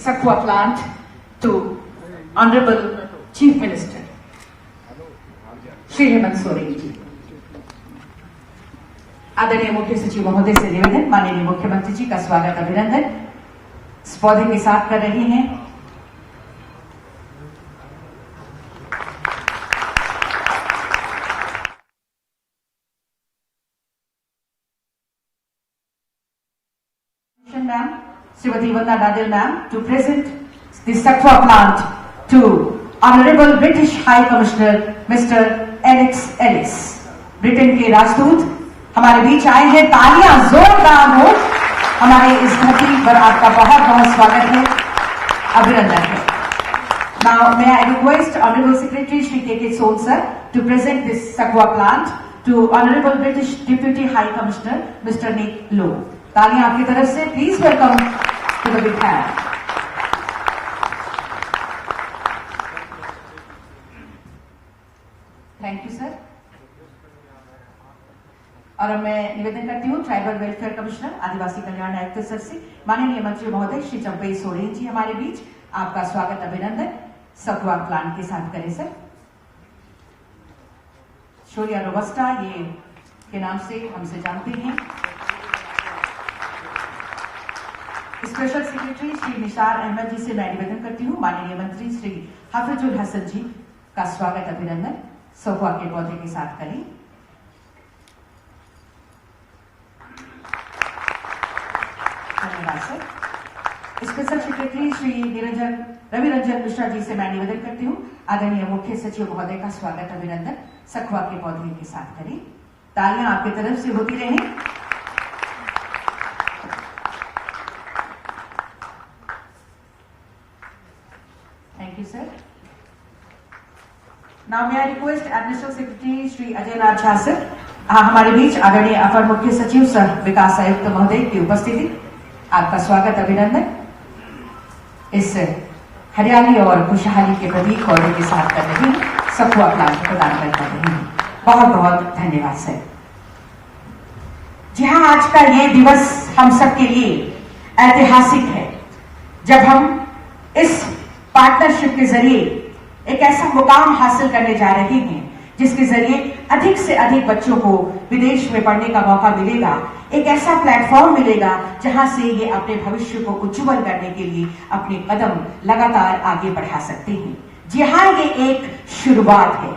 Sakwa plant to Honorable Chief Minister Shri Hemant Soren ji. आदरणीय मुख्य सचिव महोदय से निवेदन, माननीय मुख्यमंत्री जी का स्वागत अभिनंदन इस पौधे के साथ कर रहे हैं। Ma'am Shrimati Vandana Nadil ma'am to present the sequoia plant to honourable British high commissioner mister Alex Ellis. Britain के राजदूत हमारे बीच आए हैं, तालियां जोरदार हो हमारे इस धरती पर। आपका बहुत बहुत स्वागत है, अभिनंदन है। Now may I request Honorable Secretary Shri K.K. Soul sir to present this Sakwa plant to Honorable British Deputy High Commissioner Mr. Nick Lowe। तालियां आपकी तरफ से, please welcome to the big hand. Thank you sir. और अब मैं निवेदन करती हूँ ट्राइबल वेलफेयर कमिश्नर आदिवासी कल्याण आयुक्त सर से, माननीय मंत्री महोदय श्री चंपई सोरेन जी हमारे बीच। आपका स्वागत अभिनंदन सक्वा प्लांट के साथ करें सर। शोरिया रोबस्टा ये के नाम से हमसे जानते हैं। स्पेशल सेक्रेटरी श्री निशार अहमद जी से मैं निवेदन करती हूँ, माननीय मंत्री श्री हाफिजुल हसन जी का स्वागत अभिनंदन सक्वा के पौधे के साथ करें। धन्यवाद sir. Special secretary Shri Ravi Ranjan Mishra ji से मैं निवेदन करती हूँ, आदरणीय मुख्य सचिव महोदय का स्वागत अभिनंदन सक्वा के पौधे के साथ करें। तालियां आपकी तरफ से होती रहें। Thank you sir. Now may I request additional secretary Shri Ajay Lal Jha sir हमारे बीच, आदरणीय अपर मुख्य सचिव सह विकास आयुक्त महोदय की उपस्थिति। आपका स्वागत अभिनंदन इस हरियाली और खुशहाली के प्रतीक पौधे के साथ कर रही सक्वा प्लांट प्रदान कर रही हैं। बहुत बहुत धन्यवाद सर। जी हाँ, आज का ये दिवस हम सबके लिए ऐतिहासिक है, जब हम इस पार्टनरशिप के जरिए एक ऐसा मुकाम हासिल करने जा रहे हैं जिसके जरिए अधिक से अधिक बच्चों को विदेश में पढ़ने का मौका मिलेगा। एक ऐसा प्लेटफॉर्म मिलेगा जहां से ये अपने भविष्य को उज्जवल करने के लिए अपने कदम लगातार आगे बढ़ा सकते हैं। जी हाँ, ये एक शुरुआत है।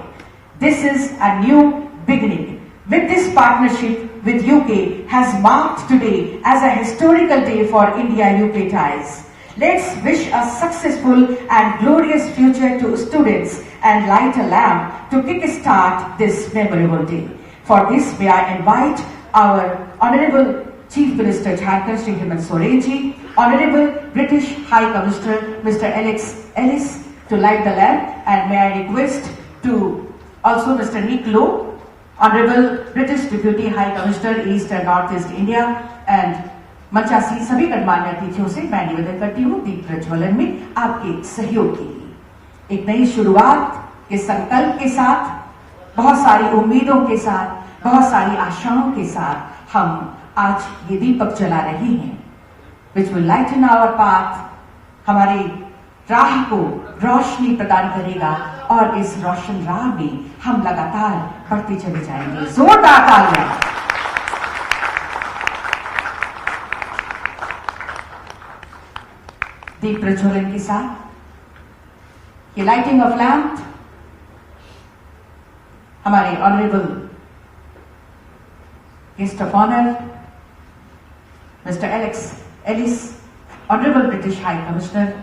This is a new beginning. With this partnership with UK has marked today as a historical day for India-UK ties. Let's wish a successful and glorious future to students and light a lamp to kick-start this memorable day. For this, may I invite our Honorable Chief Minister Jharkhand Shri Hemant Soren ji, Honorable British High Commissioner Mr. Alex Ellis to light the lamp, and may I request to also Mr. Nick Lowe, Honorable British Deputy High Commissioner East and North East India, and मंचासी सभी गणमान्य अतिथियों से मैं निवेदन करती हूँ दीप प्रज्वलन में आपके सहयोग के लिए। एक नई शुरुआत के संकल्प के साथ, बहुत सारी उम्मीदों के साथ, बहुत सारी आशाओं के साथ हम आज ये दीपक जला रहे हैं, which will lighten our path. हमारी राह को रोशनी प्रदान करेगा और इस रोशन राह में हम लगातार बढ़ते चले जाएंगे। जोरदार तालियां। दीप प्रज्वलन के साथ ये लाइटिंग ऑफ लैम्प हमारे honourable guest of honour mister Alex Ellis, honourable British high commissioner,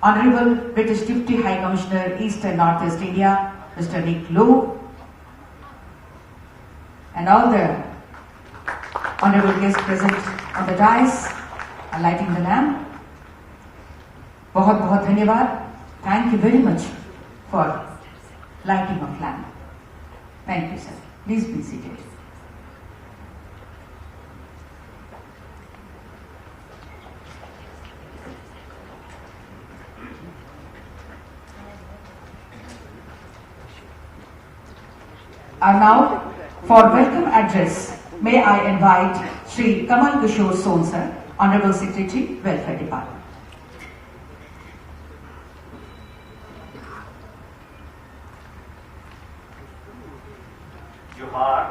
honourable British deputy high commissioner east and north east India mister Nick Low, and all the honorable guests present on the dais are lighting the lamp. बहुत बहुत धन्यवाद। Thank you very much for lighting of lamp. Thank you, sir. Please be seated. And now, for welcome address, may I invite Shri Kamal Kishore Son sir, Honorable Secretary, Welfare Department. जोहार।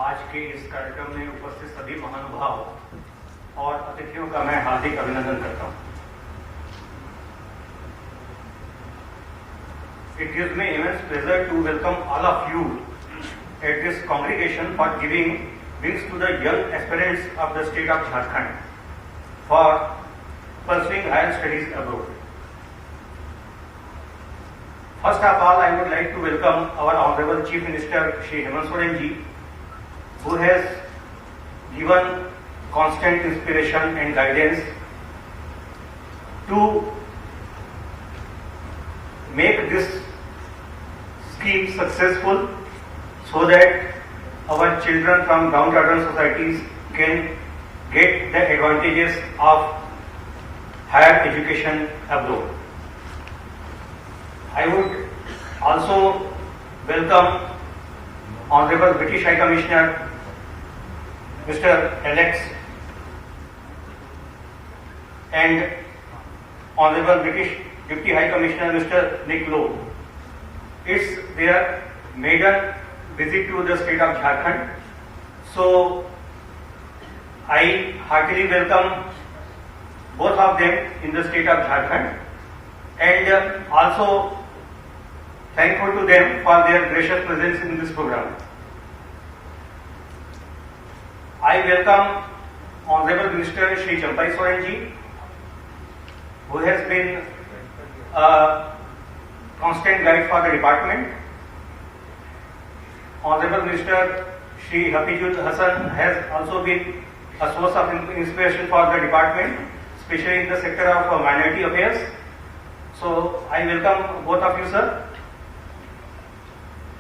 आज के इस कार्यक्रम में उपस्थित सभी महानुभाव और अतिथियों का मैं हार्दिक अभिनंदन करता हूं। It gives me immense pleasure to welcome all of you at this congregation for giving wings to the young aspirants of the state of Jharkhand for pursuing higher studies abroad. First of all, I would like to welcome our Honorable Chief Minister Shri Hemant Soren ji, who has given constant inspiration and guidance to make this scheme successful so that our children from downtrodden societies can get the advantages of higher education abroad. I would also welcome Honorable British High Commissioner Mr. Alex and Honorable British Deputy High Commissioner Mr. Nick Lowe. It's their maiden visit to the state of Jharkhand. So I heartily welcome both of them in the state of Jharkhand and also thankful to them for their gracious presence in this program. I welcome Honorable Minister Shri Champai Soren ji, who has been a constant guide for the department. Honorable Minister Shri Hafizul Hasan has also been a source of inspiration for the department, especially in the sector of minority affairs. So I welcome both of you, sir.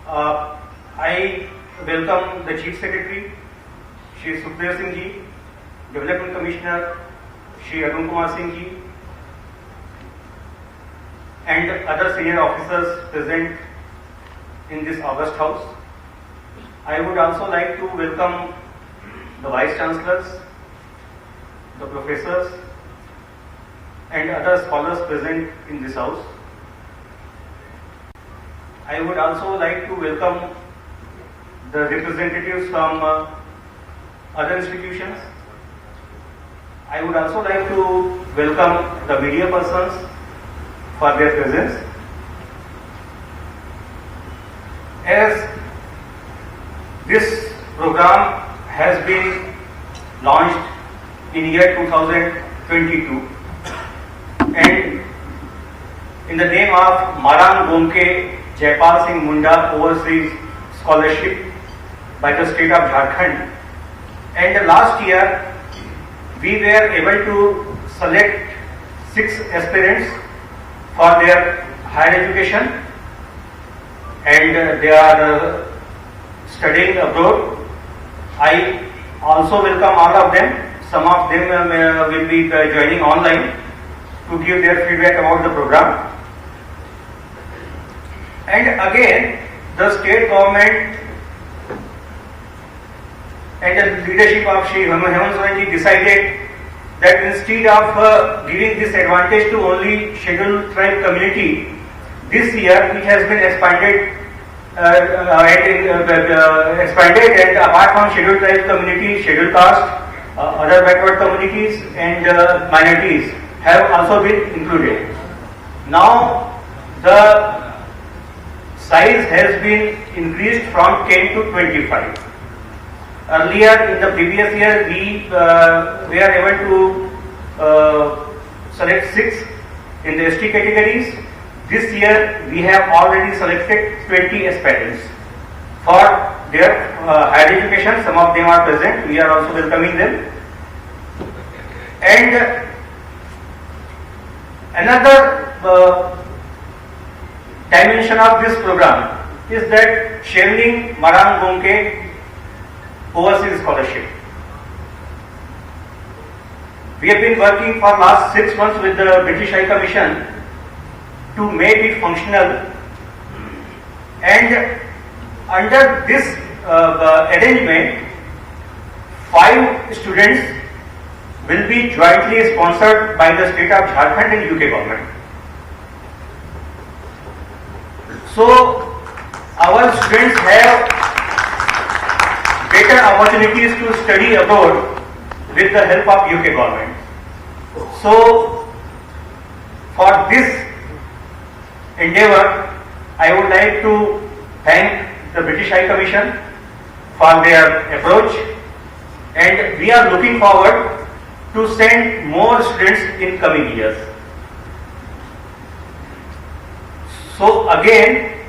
I welcome the Chief Secretary Shri Sukhdev Singh ji, Development Commissioner Shri Arun Kumar Singh ji, and other senior officers present in this August House. I would also like to welcome the Vice Chancellors, the professors, and other scholars present in this house. I would also like to welcome the representatives from other institutions. I would also like to welcome the media persons for their presence. As this program has been launched in year 2022 and in the name of Marang Gomke Jaipal Singh Munda Overseas Scholarship by the state of Jharkhand, and last year we were able to select 6 aspirants for their higher education and they are studying abroad. I also welcome all of them. Some of them will be joining online to give their feedback about the program. And again, the state government and the leadership of Shri Hemant Soren ji decided that instead of giving this advantage to only scheduled tribe community, this year it has been expanded and apart from scheduled tribe community, scheduled caste, other backward communities and minorities have also been included. Now the size has been increased from 10 to 25. Earlier in the previous year we were able to select 6 in the ST categories. This year we have already selected 20 aspirants for their higher education. Some of them are present. We are also welcoming them. And another dimension of this program is that Shevling Marang Gomke Overseas Scholarship. We have been working for last 6 months with the British High Commission to make it functional, and under this arrangement 5 students will be jointly sponsored by the state of Jharkhand and UK government. So our students have better opportunities to study abroad with the help of UK government. So for this endeavor, I would like to thank the British High Commission for their approach, and we are looking forward to send more students in coming years. So again,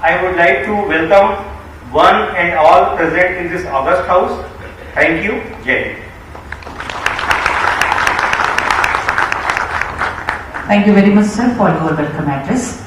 I would like to welcome one and all present in this August House. Thank you. Jai Hind. Thank you very much, sir, for your welcome address.